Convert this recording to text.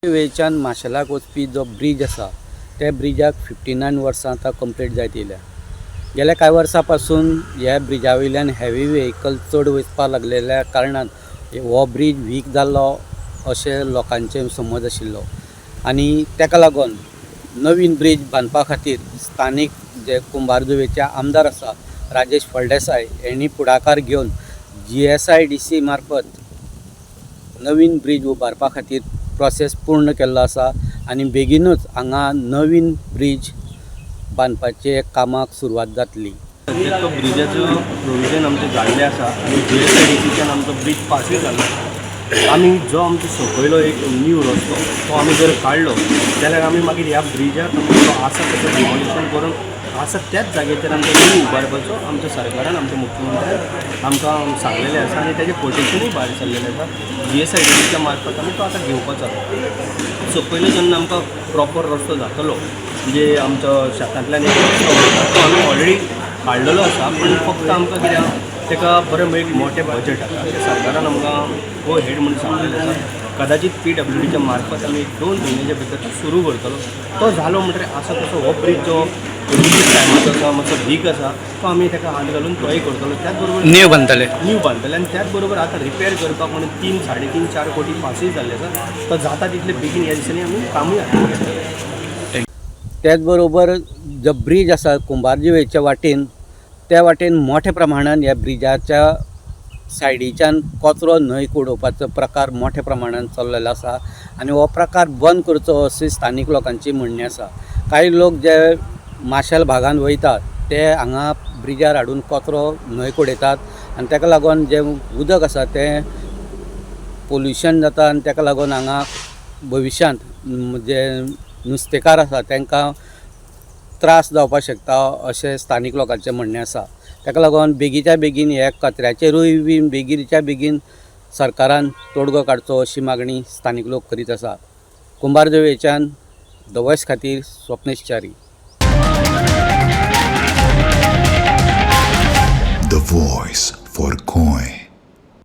वेच्यान माशेलाक वचपी जो ब्रिज आसा त्या ब्रिजाक 59 वर्सां आतां कंप्लीट जायत येयल्या. गेल्या कांय वर्सां पासून ह्या ब्रिजा वयल्यान हेवी व्हेकल चड वचपा लागलेल्या कारणान हो ब्रिज वीक जाल्लो अशें लोकांचें समज आशिल्लो आनी तेका लागून नवीन ब्रिज बांदपा खातीर स्थानीक जे कुंभारजुवेचे आमदार आसा राजेश फळदेसाय यांनी पुढाकार घेवन GSIDC मार्फत नवीन ब्रिज उबारपा खातीर प्रोसेस पूर्ण केल्लो आसा आनी बेगीनूच हांगा नवीन ब्रिज बांदपाचे कामाक सुरवात जातली. तो ब्रिजाचो प्रोविजन आमचें जाल्लें आसा आनी GSIDCच्यान आमचो ब्रिज पासूय जाल्लो. आमी जो आमचो सकयलो एक न्यू रस्तो तो आमी जर काडलो जाल्यार आमी मागीर ह्या ब्रिजाक तो आसा तसो डिमोलिशन करून आसा त्याच जाग्याचेर आमकां न्यू उबारपाचो आमच्या सरकारान आमच्या मुख्यमंत्र्यान आमकां सांगलेलें आसा आनी तेजें कोटेशनूय भायर सरलेलें आसा. GSIDCच्या मार्फत आमी तो आतां घेवपाचो. सकयलो जेन्ना आमकां प्रॉपर रस्तो जातलो म्हणजे आमचो शेतांतल्यान एक रस्तो वता तो आमी ऑलरेडी काडलेलो आसा पूण फक्त आमकां कित्याक तेका बरें एक मोठें बजेट आसा सरकारान आमकां गो हेड म्हणून सांगलेलें आसा. कदाचित PWDच्या मार्फत आमी 2 म्हयन्याच्या भितर तो सुरू करतलो. तो जालो म्हणटकीर आसा तसो हो ब्रिज जो टायमाचो आसा मातसो वीक आसा तो आमी तेका हात घालून तोय करतलो. त्याच बरोबर न्यू बांदतले आनी त्याच बरोबर आतां रिपेर करपाक म्हणून 3, 3.5, 4 कोटी पासूय जाल्ले आसा. तो जाता तितले बेगीन ह्या दिसांनी आमी कामूय हातांत घेतले. त्याच बरोबर जो ब्रिज आसा कुंभारजुवेच्या वाटेन त्या वाटेन मोठ्या प्रमाणान ह्या ब्रिजाच्या सायडीच्यान कचरो न्हंय उडोवपाचो प्रकार मोठ्या प्रमाणान चल्लेलो आसा आनी हो प्रकार बंद करचो अशी स्थानीक लोकांची म्हणणी आसा. काही लोक जे माशेल भागान वयतात ते हांगा ब्रिजार हाडून कचरो न्हंय उडयतात आनी ताका लागून जे उदक आसा तें पोल्युशन जाता आनी ताका लागून हांगा भविश्यांत जे नुस्तेकार आसा तांकां त्रास जावपाक शकता अशें स्थानीक लोकांचें म्हणणें आसा. ताका लागून बेगीच्या बेगीन हे कचऱ्याचेरूय बी बेगीच्या बेगीन सरकारान तोडगो काडचो अशी मागणी स्थानीक लोक करीत आसा. कुंभारजुवेच्यान द वॉयस खातीर Swapnesh Chari. The Voice for Coin.